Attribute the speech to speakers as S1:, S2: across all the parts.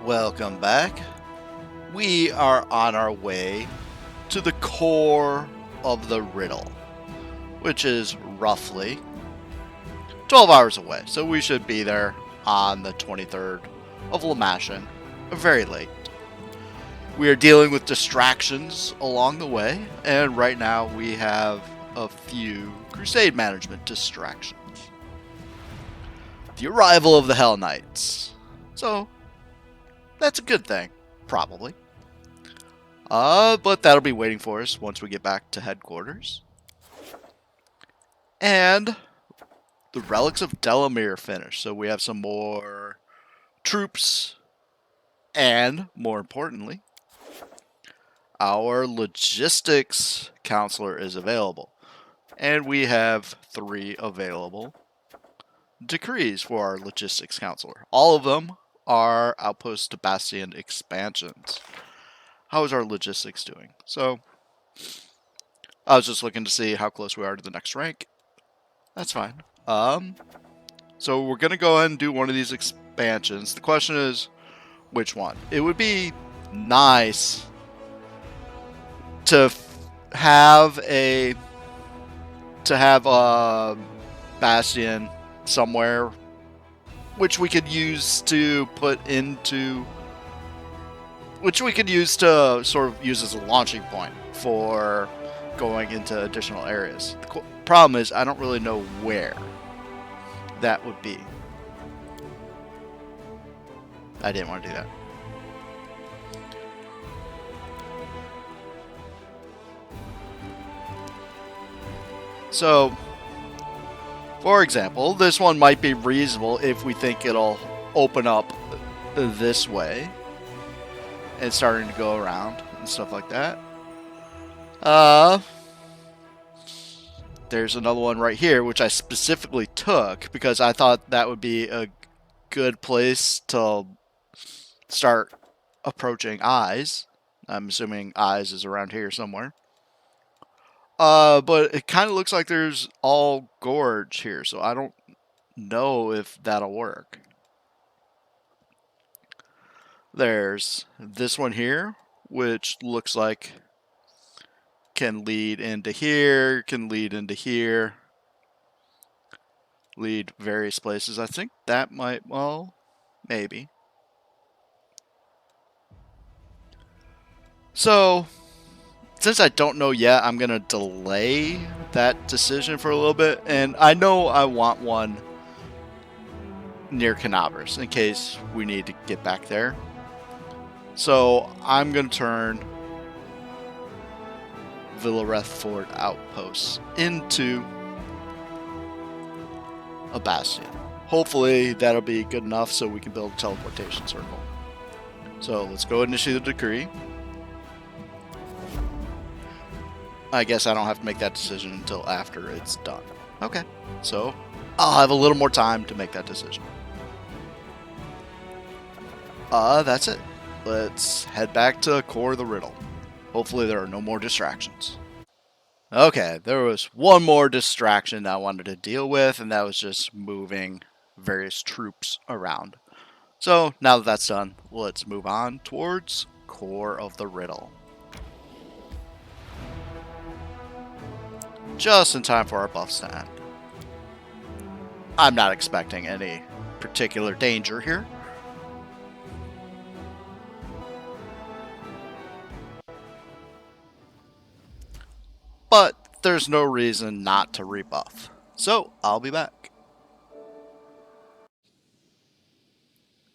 S1: Welcome back. We are on our way to the core of the riddle, which is roughly 12 hours away. So we should be there on the 23rd of Lamashing, very late. We are dealing with distractions along the way, and right now we have a few Crusade management distractions. The arrival of the Hell Knights. So, that's a good thing, probably. But that'll be waiting for us once we get back to headquarters. And the Relics of Delamere finished, so we have some more troops, and more importantly, our logistics counselor is available. And we have 3 available decrees for our logistics counselor. All of them are Outpost to Bastion expansions. How is our logistics doing? So, I was just looking to see how close we are to the next rank. That's fine. So we're going to go ahead and do one of these expansions. The question is, which one? It would be nice to have a Bastion somewhere which we could use to sort of use as a launching point for going into additional areas. The problem is I don't really know where that would be. I didn't want to do that. So, for example, this one might be reasonable if we think it'll open up this way and starting to go around and stuff like that. There's another one right here, which I specifically took because I thought that would be a good place to start approaching Eyes. I'm assuming Eyes is around here somewhere. But it kind of looks like there's all gorge here, so I don't know if that'll work. There's this one here, which looks like can lead into here, can lead into here, lead various places. I think that might, well, maybe. So, since I don't know yet, I'm going to delay that decision for a little bit. And I know I want one near Canavers in case we need to get back there. So, I'm going to turn Villareth Fort outposts into a bastion. Hopefully that'll be good enough so we can build a teleportation circle. So let's go ahead and issue the decree. I guess I don't have to make that decision until after it's done. Okay, so I'll have a little more time to make that decision. That's it. Let's head back to core of the riddle. Hopefully there are no more distractions. Okay, there was one more distraction I wanted to deal with, and that was just moving various troops around. So, now that that's done, let's move on towards core of the riddle. Just in time for our buffs to end. I'm not expecting any particular danger here. But there's no reason not to rebuff. So, I'll be back.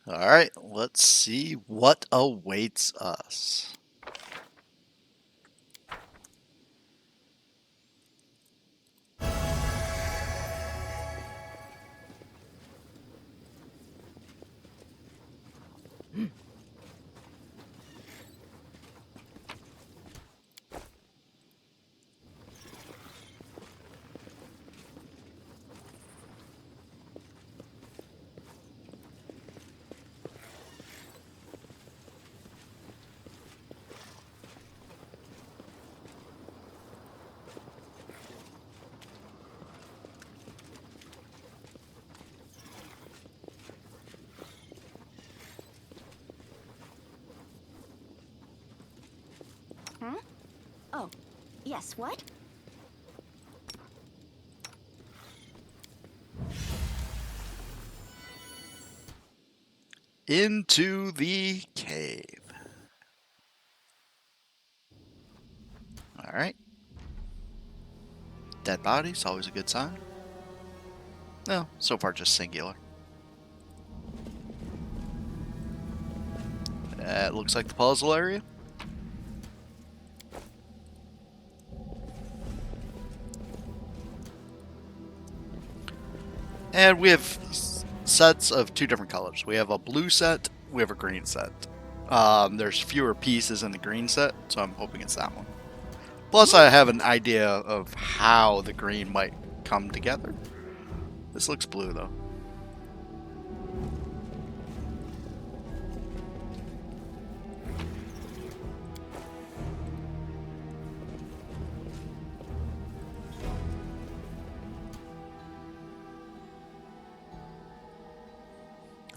S1: Alright, let's see what awaits us.
S2: Yes, what?
S1: Into the cave. Alright. Dead bodies, always a good sign. No, so far just singular. It looks like the puzzle area. And we have sets of two different colors. We have a blue set, we have a green set. There's fewer pieces in the green set, so I'm hoping it's that one. Plus, I have an idea of how the green might come together. This looks blue, though.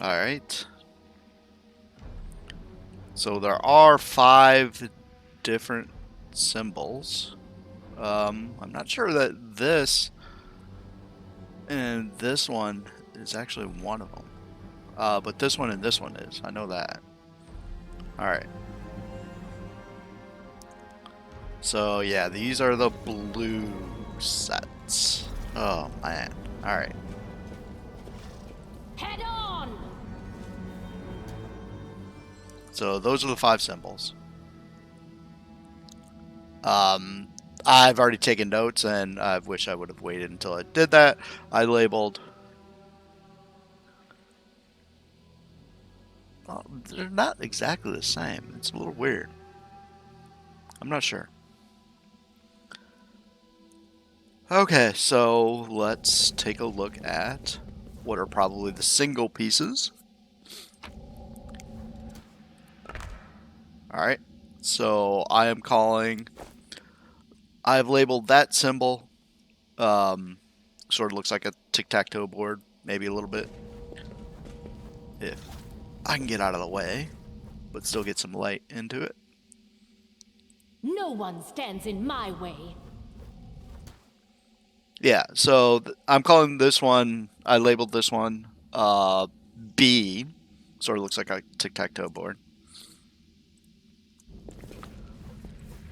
S1: Alright. So there are 5 different symbols. I'm not sure that this and this one is actually one of them. But this one and this one is. I know that. Alright. So yeah, these are the blue sets. Oh man. Alright.
S2: Head on!
S1: So those are the 5 symbols. I've already taken notes, and I wish I would have waited until I did that. I labeled. Well, they're not exactly the same. It's a little weird. I'm not sure. Okay, so let's take a look at what are probably the single pieces. Alright, so I've labeled that symbol, sort of looks like a tic-tac-toe board, maybe a little bit. If I can get out of the way, but still get some light into it.
S2: No one stands in my way.
S1: Yeah, so I'm calling this one, I labeled this one B, sort of looks like a tic-tac-toe board.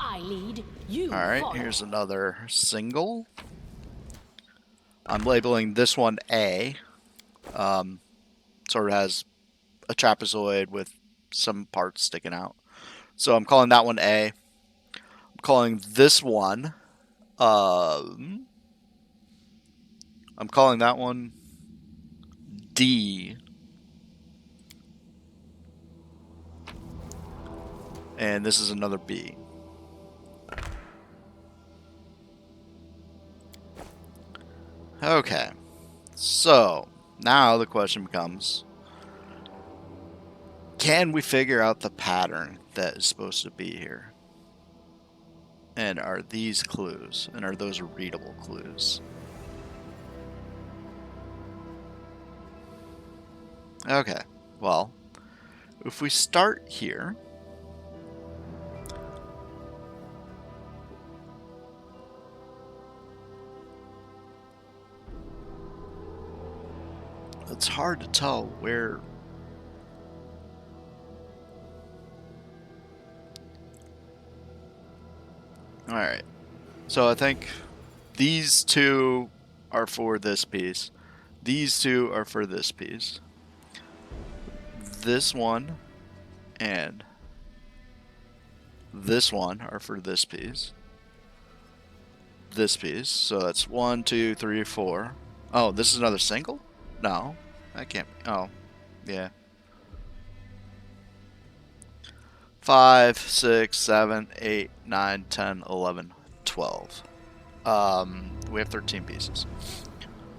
S2: I lead, you
S1: Alright,
S2: follow.
S1: here's another single. I'm labeling this one A. Sort of has a trapezoid with some parts sticking out. So I'm calling that one A. I'm calling this one, I'm calling that one D. And this is another B. Okay, so now the question becomes, can we figure out the pattern that is supposed to be here? And are these clues? And are those readable clues? Okay, well, if we start here, it's hard to tell where. Alright, so I think these two are for this piece. These two are for this piece. This one and this one are for this piece. This piece. So that's 1, 2, 3, 4. Oh, this is another single? No, that can't be. Oh, yeah. 5, 6, 7, 8, 9, 10, 11, 12. We have 13 pieces.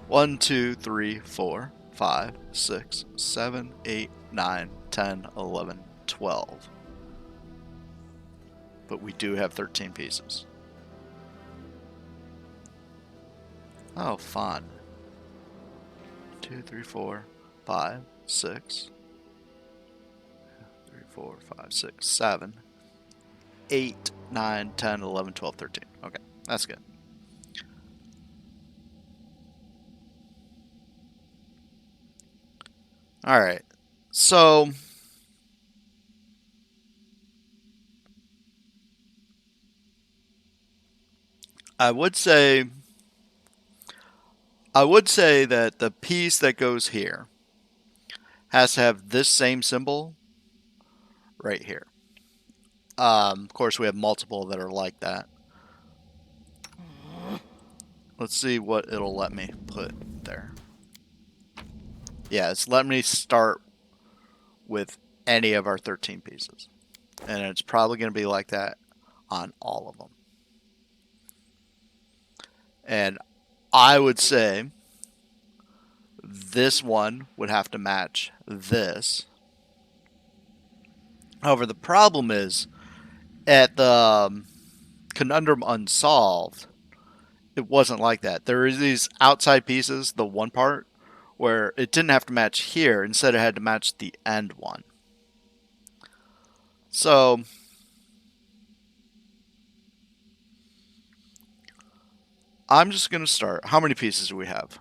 S1: 1, 2, 3, 4, 5, 6, 7, 8, 9, 10, 11, 12. But we do have 13 pieces. Oh, fun. 2, 3, 4, 5, 6, 3, 4, 5, 6, 7, 8, 9, 10, 11, 12, 13. Okay, that's good. Alright, so I would say that the piece that goes here has to have this same symbol right here. Of course, we have multiple that are like that. Let's see what it'll let me put there. Yeah, it's letting me start with any of our 13 pieces. And it's probably going to be like that on all of them. And I would say this one would have to match this. However, the problem is at the conundrum unsolved, it wasn't like that. There is these outside pieces, the one part, where it didn't have to match here. Instead, it had to match the end one. So I'm just going to start. How many pieces do we have?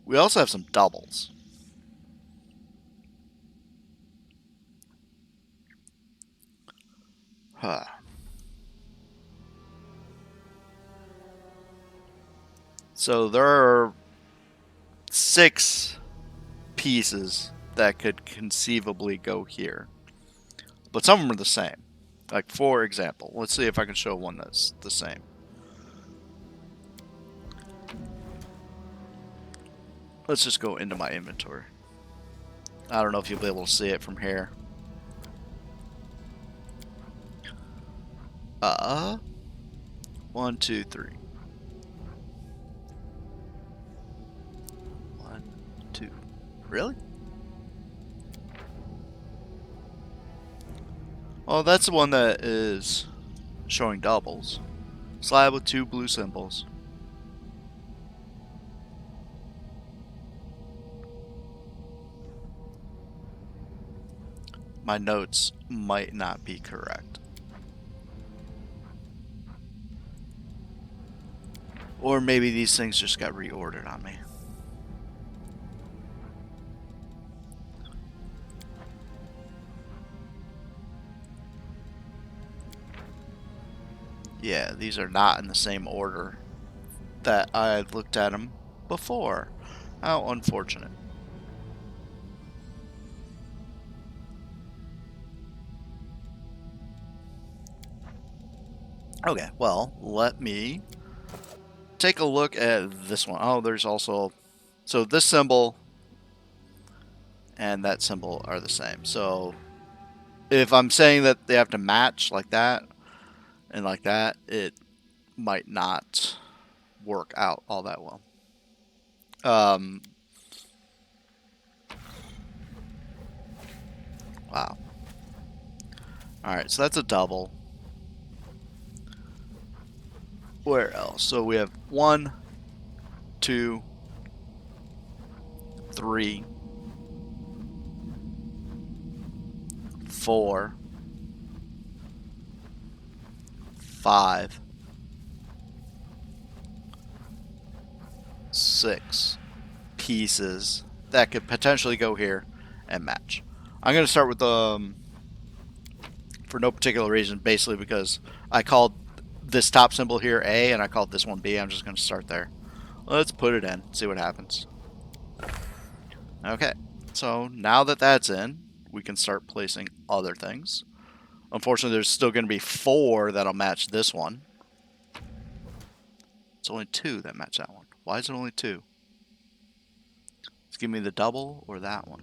S1: We also have some doubles. Huh. So there are 6 pieces that could conceivably go here. But some of them are the same. Like, for example, let's see if I can show one that's the same. Let's just go into my inventory. I don't know if you'll be able to see it from here. 1, 2, 3. 1, 2. Really? Well, that's the one that is showing doubles. Slab with 2 blue symbols. My notes might not be correct. Or maybe these things just got reordered on me. Yeah, these are not in the same order that I looked at them before. How unfortunate. Okay, well, let me take a look at this one. Oh, there's also... So this symbol and that symbol are the same. So if I'm saying that they have to match like that and like that, it might not work out all that well. Wow. Alright, so that's a double. Where else? So we have 1, 2, 3, 4, 5, 6 pieces that could potentially go here and match. I'm going to start with for no particular reason, basically because I called this top symbol here A and I called this one B. I'm just going to start there. Let's put it in, see what happens. Okay, so now that that's in, we can start placing other things. Unfortunately, there's still going to be 4 that'll match this one. It's only 2 that match that one. Why is it only 2? Let's give me the double or that one.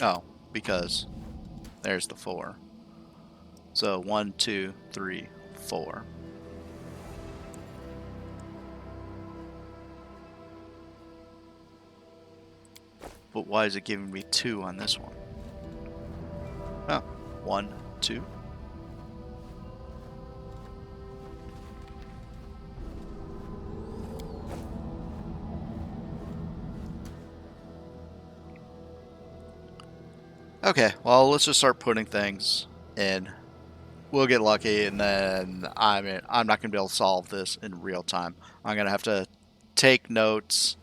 S1: Oh, because there's the 4. So 1, 2, 3, 4. But why is it giving me 2 on this one? Oh, 1, 2. Okay, well, let's just start putting things in. We'll get lucky, and then I'm not going to be able to solve this in real time. I'm going to have to take notes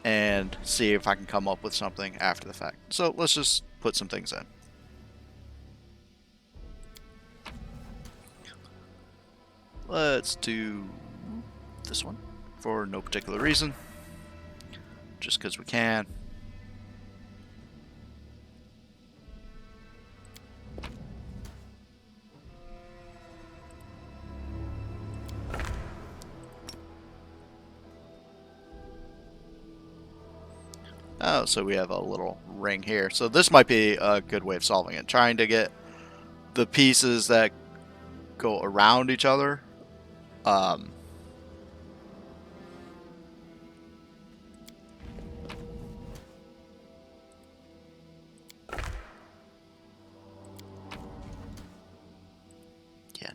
S1: and see if I can come up with something after the fact. So let's just put some things in. Let's do this one for no particular reason, just because we can. Oh, so we have a little ring here. So this might be a good way of solving it. Trying to get the pieces that go around each other. Yeah,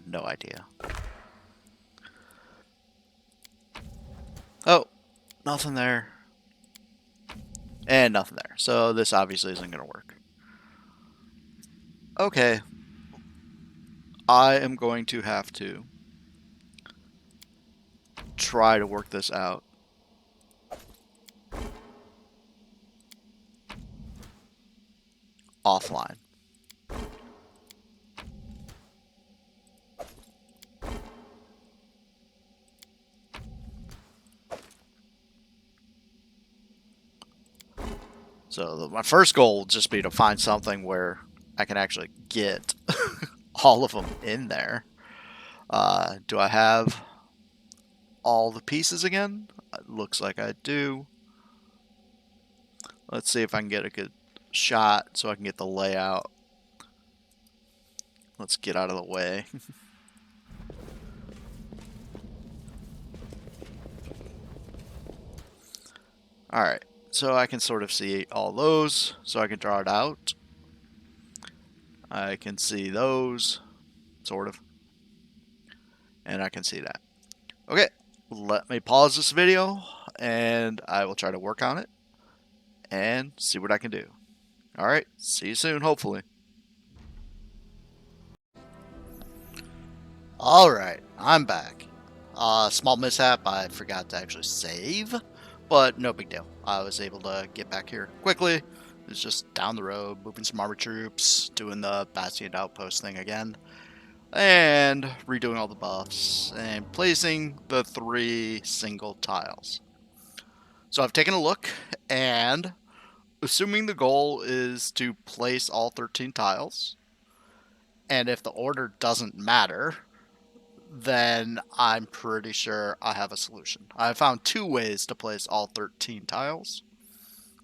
S1: no idea. Oh, nothing there. And nothing there. So this obviously isn't going to work. Okay. I am going to have to try to work this out. Offline. So my first goal will just be to find something where I can actually get all of them in there. Do I have all the pieces again? It looks like I do. Let's see if I can get a good shot so I can get the layout. Let's get out of the way. Alright, so I can sort of see all those, so I can draw it out. I can see those, sort of. And I can see that. Okay, let me pause this video, and I will try to work on it, and see what I can do. Alright, see you soon, hopefully. Alright, I'm back. Small mishap, I forgot to actually save, but no big deal. I was able to get back here quickly. It's just down the road, moving some armor troops, doing the Bastion outpost thing again, and redoing all the buffs, and placing the 3 single tiles. So I've taken a look, and assuming the goal is to place all 13 tiles, and if the order doesn't matter, then I'm pretty sure I have a solution. I found 2 ways to place all 13 tiles.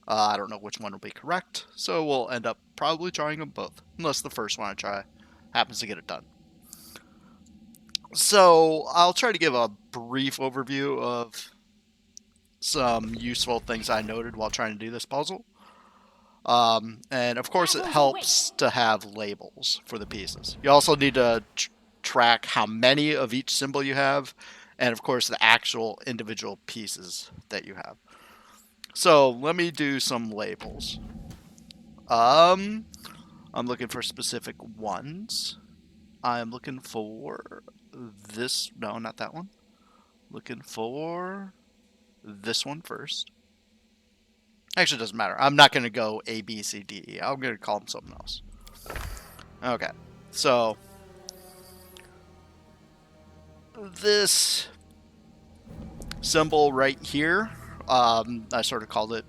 S1: I don't know which one will be correct, so we'll end up probably trying them both, unless the first one I try happens to get it done. So I'll try to give a brief overview of some useful things I noted while trying to do this puzzle. And of course it helps to have labels for the pieces. You also need to track how many of each symbol you have, and of course the actual individual pieces that you have. So let me do some labels. I'm looking for specific ones. I'm looking for this. No, not that one. Looking for this one first. Actually, it doesn't matter. I'm not going to go A, B, C, D, E. I'm going to call them something else. Okay. So this symbol right here, I sort of called it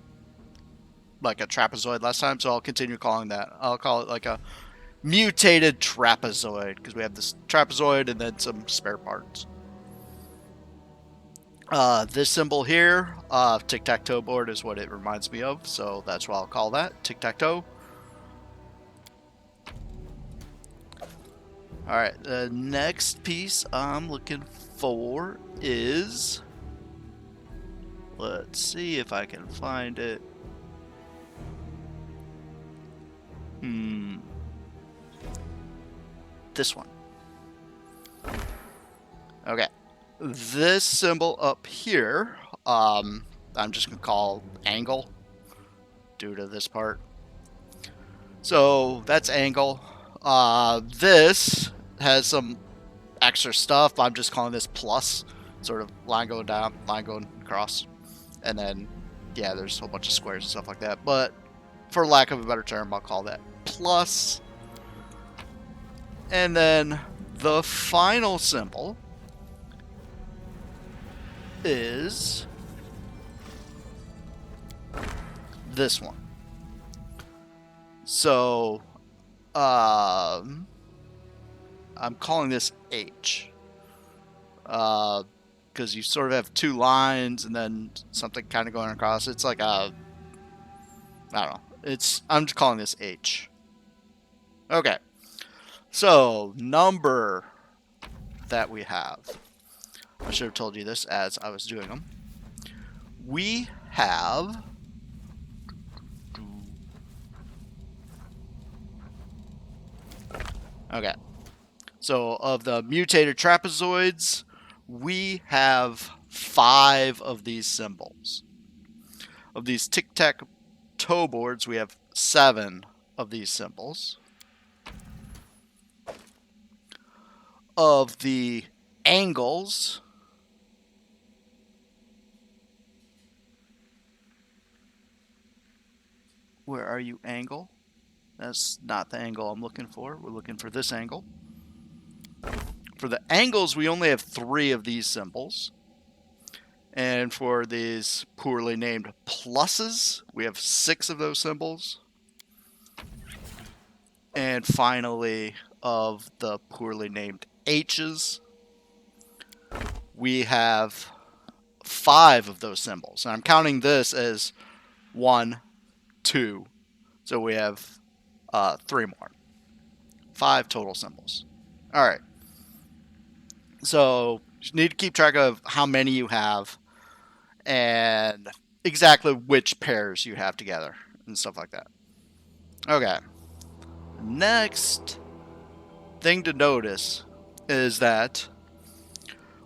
S1: like a trapezoid last time, so I'll continue calling that. I'll call it like a mutated trapezoid, because we have this trapezoid and then some spare parts. This symbol here, tic-tac-toe board, is what it reminds me of, so that's what I'll call that, tic-tac-toe. Alright, the next piece I'm looking for is... Let's see if I can find it. This one. Okay. This symbol up here, I'm just going to call angle due to this part. So that's angle. This has some extra stuff. I'm just calling this plus. Sort of line going down, line going across. And then, yeah, there's a whole bunch of squares and stuff like that. But for lack of a better term, I'll call that plus. And then the final symbol is this one. So, I'm calling this H. Because you sort of have two lines and then something kind of going across. It's like a, I don't know. I'm just calling this H. Okay. So, number that we have. I should have told you this as I was doing them. We have okay. So of the mutated trapezoids, we have 5 of these symbols. Of these tic-tac-toe boards, we have 7 of these symbols. Of the angles, where are you, angle? That's not the angle I'm looking for. We're looking for this angle. For the angles, we only have 3 of these symbols. And for these poorly named pluses, we have 6 of those symbols. And finally, of the poorly named H's, we have 5 of those symbols. And I'm counting this as 1, 2. So we have 3 more. 5 total symbols. All right. So you need to keep track of how many you have and exactly which pairs you have together and stuff like that. Okay. Next thing to notice is that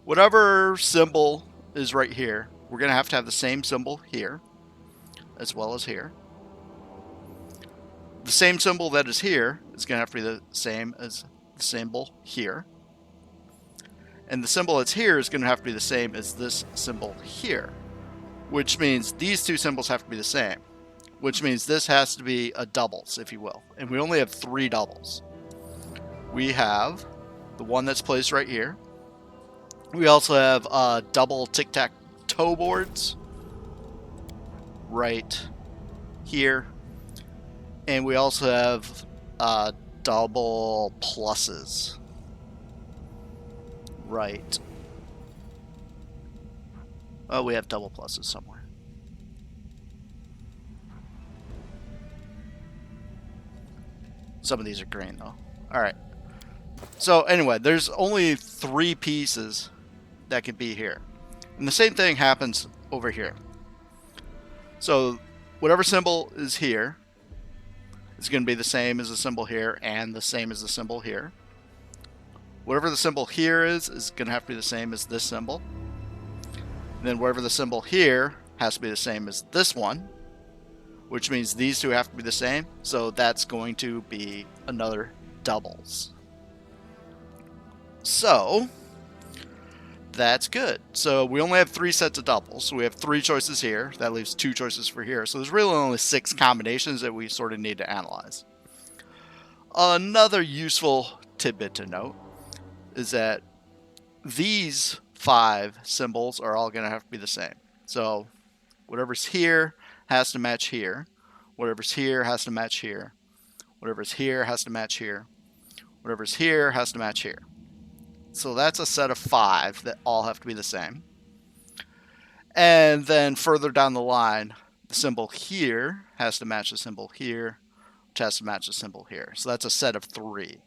S1: whatever symbol is right here, we're going to have the same symbol here as well as here. The same symbol that is here is going to have to be the same as the symbol here. And the symbol that's here is going to have to be the same as this symbol here, which means these two symbols have to be the same, which means this has to be a doubles, if you will. And we only have 3 doubles. We have the one that's placed right here. We also have double tic-tac-toe boards right here. And we also have double pluses right. Oh, we have double pluses somewhere. Some of these are green though. Alright. So anyway, there's only 3 pieces that can be here. And the same thing happens over here. So whatever symbol is here is going to be the same as the symbol here and the same as the symbol here. Whatever the symbol here is going to have to be the same as this symbol. And then whatever the symbol here has to be the same as this one, which means these two have to be the same. So that's going to be another doubles. So that's good. So we only have 3 sets of doubles. So we have 3 choices here. That leaves 2 choices for here. So there's really only 6 combinations that we sort of need to analyze. Another useful tidbit to note is that these 5 symbols are all going to have to be the same. So whatever's here has to match here. Whatever's here has to match here. Whatever's here has to match here. Whatever's here has to match here. So that's a set of 5 that all have to be the same. And then further down the line, the symbol here has to match the symbol here, which has to match the symbol here. So that's a set of 3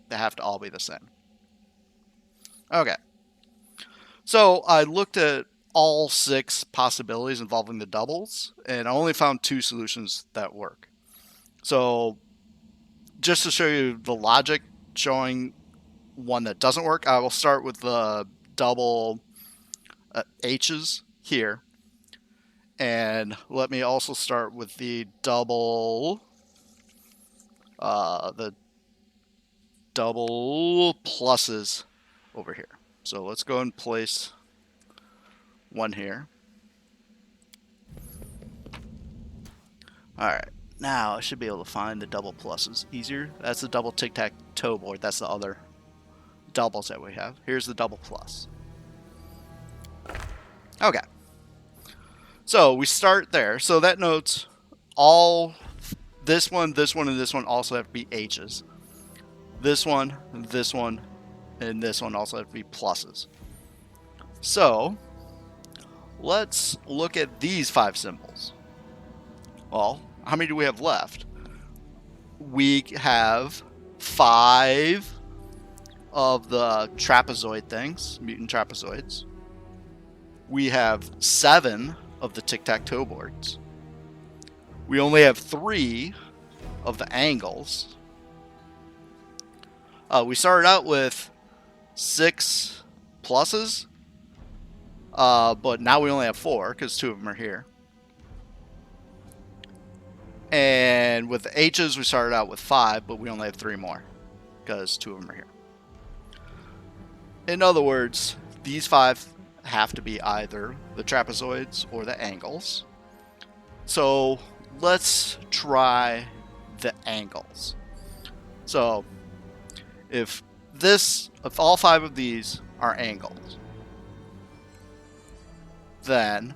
S1: that have to all be the same. Okay. So I looked at all 6 possibilities involving the doubles, and I only found 2 solutions that work. So just to show you the logic showing one that doesn't work, I will start with the double H's here. And let me also start with the double the double pluses over here. So let's go and place one here. Alright, now I should be able to find the double pluses easier. That's the double tic-tac-toe board. That's the other doubles that we have. Here's the double plus. Okay. So we start there. So that notes all this one, and this one also have to be H's. This one, and this one also have to be pluses. So let's look at these 5 symbols. Well, how many do we have left? We have 5 of the trapezoid things, mutant trapezoids. We have 7 of the tic-tac-toe boards. We only have 3 of the angles. We started out with 6 pluses, but now we only have 4 because 2 of them are here. And with the H's, we started out with 5, but we only have 3 more because 2 of them are here. In other words, these 5 have to be either the trapezoids or the angles. So let's try the angles. So if all 5 of these are angles, then,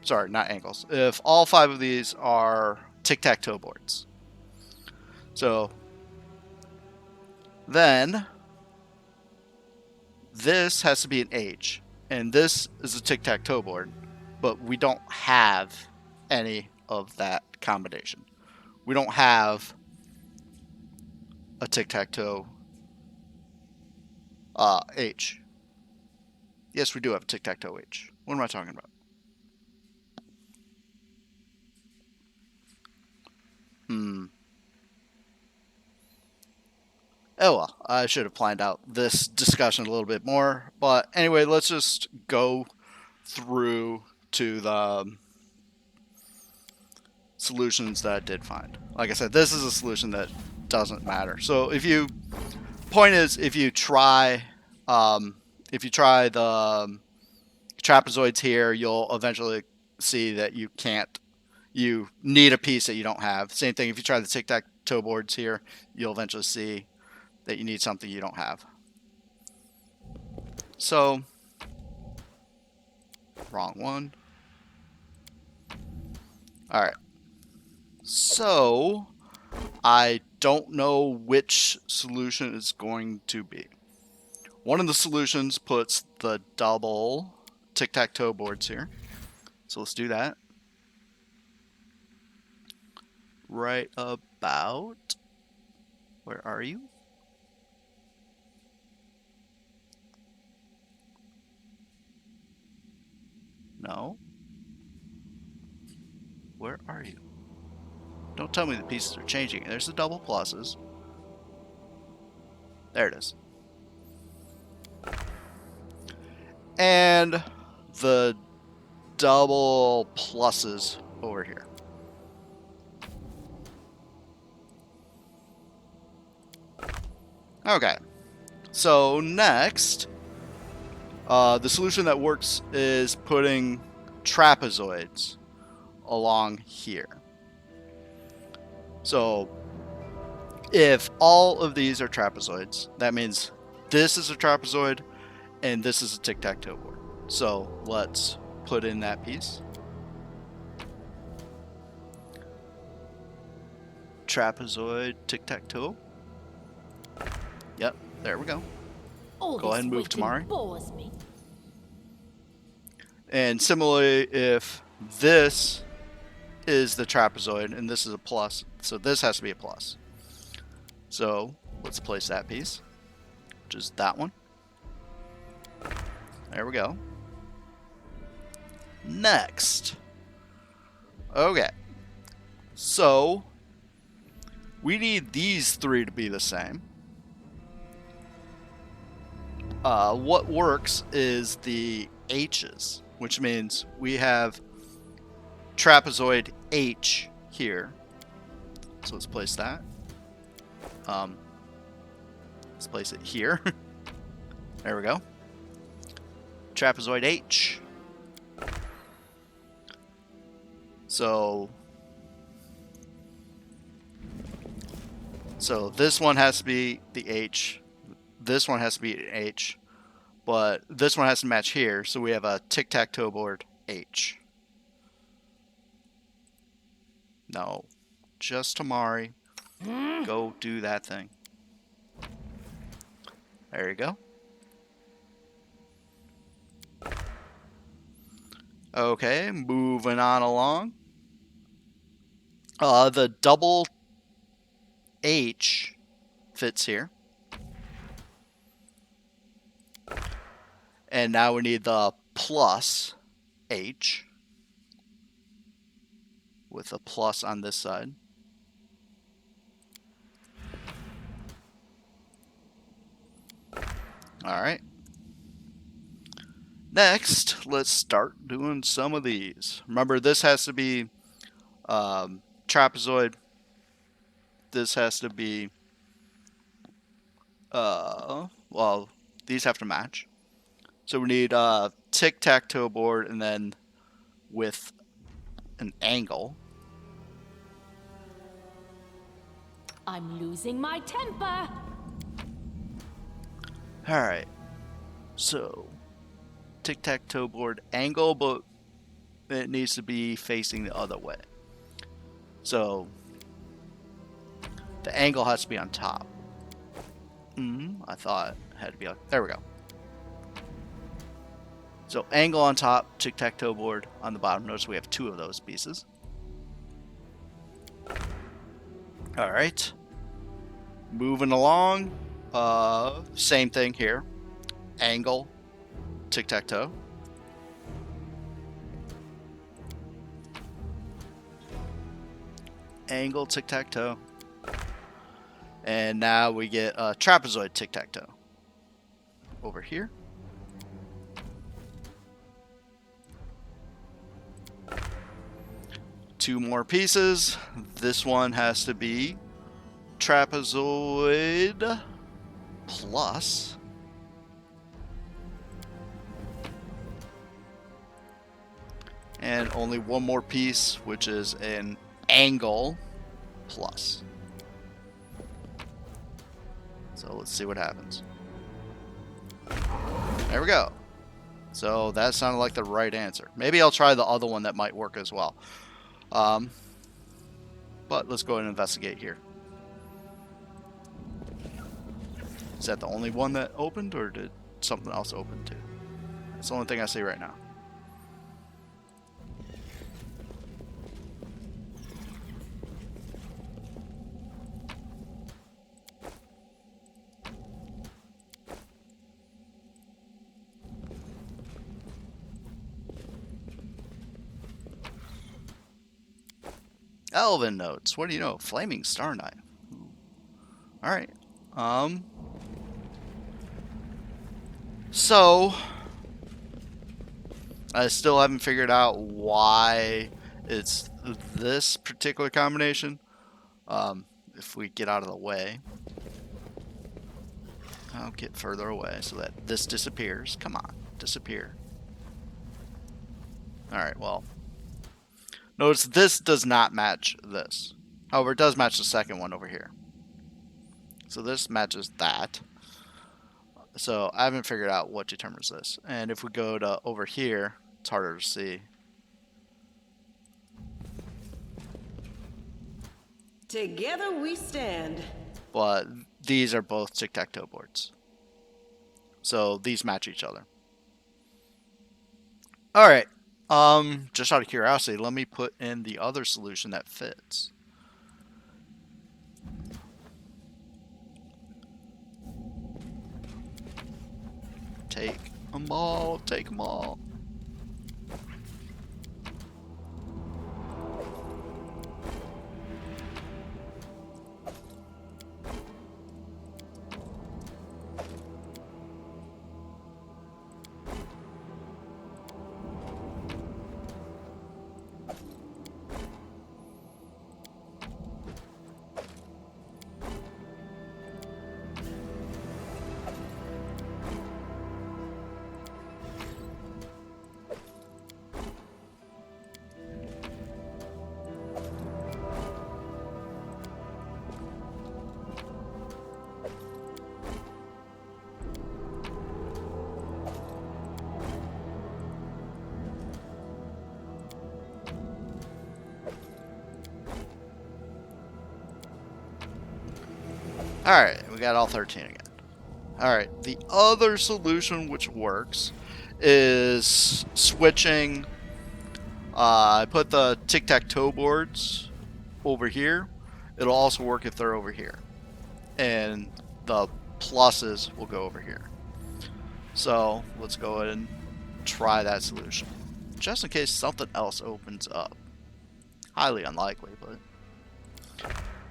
S1: sorry, not angles. If all 5 of these are tic-tac-toe boards, so then this has to be an H, and this is a tic-tac-toe board, but we don't have any of that combination. We don't have a tic-tac-toe H. Yes, we do have a tic-tac-toe H. What am I talking about? Oh well, I should have planned out this discussion a little bit more. But anyway, let's just go through to the solutions that I did find. Like I said, this is a solution that doesn't matter. So if you try the trapezoids here, you'll eventually see that you need a piece that you don't have. Same thing if you try the tic-tac-toe boards here, you'll eventually see that you need something you don't have. So, wrong one. Alright. So, I don't know which solution it's going to be. One of the solutions puts the double tic-tac-toe boards here. So let's do that. Right about... Where are you? No. Where are you? Don't tell me the pieces are changing. There's the double pluses. There it is. And the double pluses over here. Okay. So next, the solution that works is putting trapezoids along here. So if all of these are trapezoids, that means this is a trapezoid and this is a tic-tac-toe board. So let's put in that piece. Trapezoid, tic-tac-toe. Yep, there we go. Go ahead and move to Mari. And similarly, if this is the trapezoid and this is a plus, so this has to be a plus. So let's place that piece, which is that one. There we go. Next. Okay. So we need these 3 to be the same. What works is the H's, which means we have trapezoid H here. So let's place that. Let's place it here. There we go. Trapezoid H. So this one has to be the H. This one has to be an H. But this one has to match here. So we have a tic-tac-toe board H. No. Just Tamari. Go do that thing. There you go. Okay, moving on along. The double H fits here. And now we need the plus H with a plus on this side. Alright. Next, let's start doing some of these. Remember, this has to be trapezoid. This has to be, well, these have to match. So we need a tic-tac-toe board and then with an angle.
S2: I'm losing my temper.
S1: Alright. So, tic-tac-toe board angle, but it needs to be facing the other way. So, the angle has to be on top. I thought it had to be on. There we go. So angle on top, tic-tac-toe board on the bottom. Notice we have two of those pieces. Alright. Moving along. Same thing here. Angle, tic-tac-toe. Angle, tic-tac-toe. And now we get a trapezoid tic-tac-toe. Over here. Two more pieces. This one has to be trapezoid plus and only one more piece, which is an angle plus. So let's see what happens. There we go. So that sounded like the right answer. Maybe I'll try the other one that might work as well. But let's go ahead and investigate here. Is that the only one that opened, or did something else open too? That's the only thing I see right now. Elven notes. What do you know? Flaming Star Knife. Alright. So I still haven't figured out why it's this particular combination. If we get out of the way, I'll get further away so that this disappears. Come on, disappear. Alright, well. Notice this does not match this. However, it does match the second one over here. So this matches that. So I haven't figured out what determines this. And if we go to over here, it's harder to see.
S3: Together we stand.
S1: But these are both tic-tac-toe boards. So these match each other. Alright. Just out of curiosity, let me put in the other solution that fits. Take them all, take them all. Alright, we got all 13 again. Alright, the other solution which works is switching. I put the tic-tac-toe boards over here. It'll also work if they're over here. And the pluses will go over here. So let's go ahead and try that solution. Just in case something else opens up. Highly unlikely, but...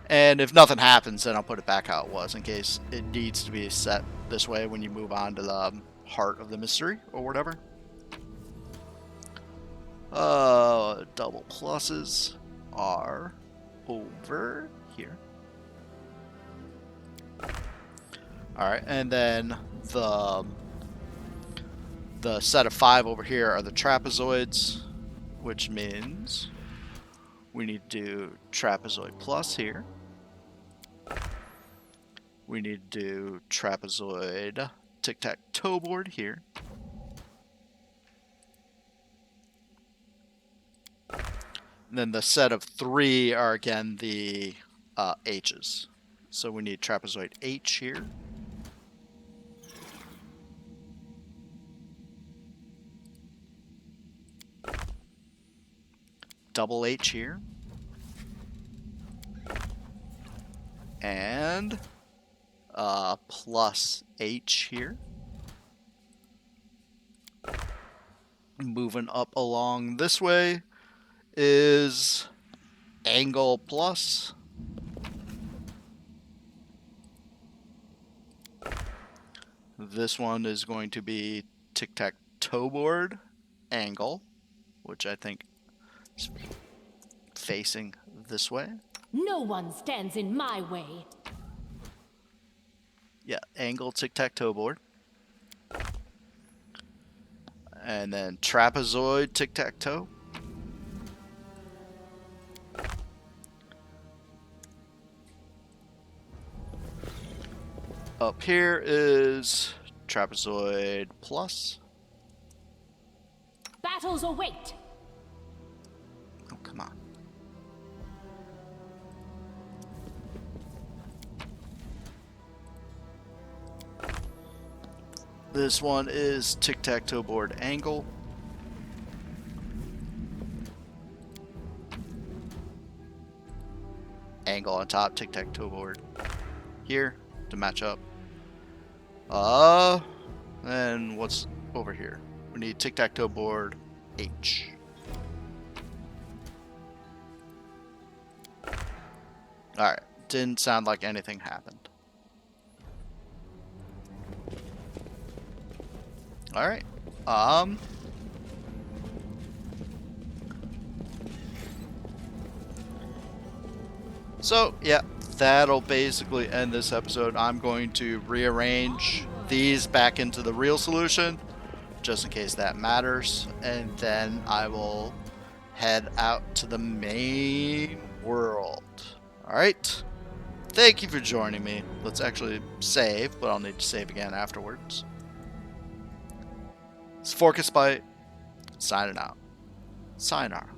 S1: And if nothing happens, then I'll put it back how it was in case it needs to be set this way when you move on to the heart of the mystery or whatever. Double pluses are over here. Alright, and then the set of 5 over here are the trapezoids, which means we need to do trapezoid plus here. We need to do trapezoid tic-tac-toe board here. And then the set of 3 are again the H's. So we need trapezoid H here. Double H here. And plus H here. Moving up along this way is angle plus. This one is going to be tic-tac-toe board angle, which I think is facing this way.
S2: No one stands in my way.
S1: Yeah, angle tic-tac-toe board. And then trapezoid tic-tac-toe. Up here is trapezoid plus.
S2: Battles await.
S1: Oh, come on. This one is tic-tac-toe board angle. Angle on top, tic-tac-toe board here to match up. And what's over here? We need tic-tac-toe board H. Alright, didn't sound like anything happened. Alright, so, yeah, that'll basically end this episode. I'm going to rearrange these back into the real solution, just in case that matters, and then I will head out to the main world. Alright, thank you for joining me. Let's actually save, but I'll need to save again afterwards. It's ForkOfSpite, signing out. Sayonara.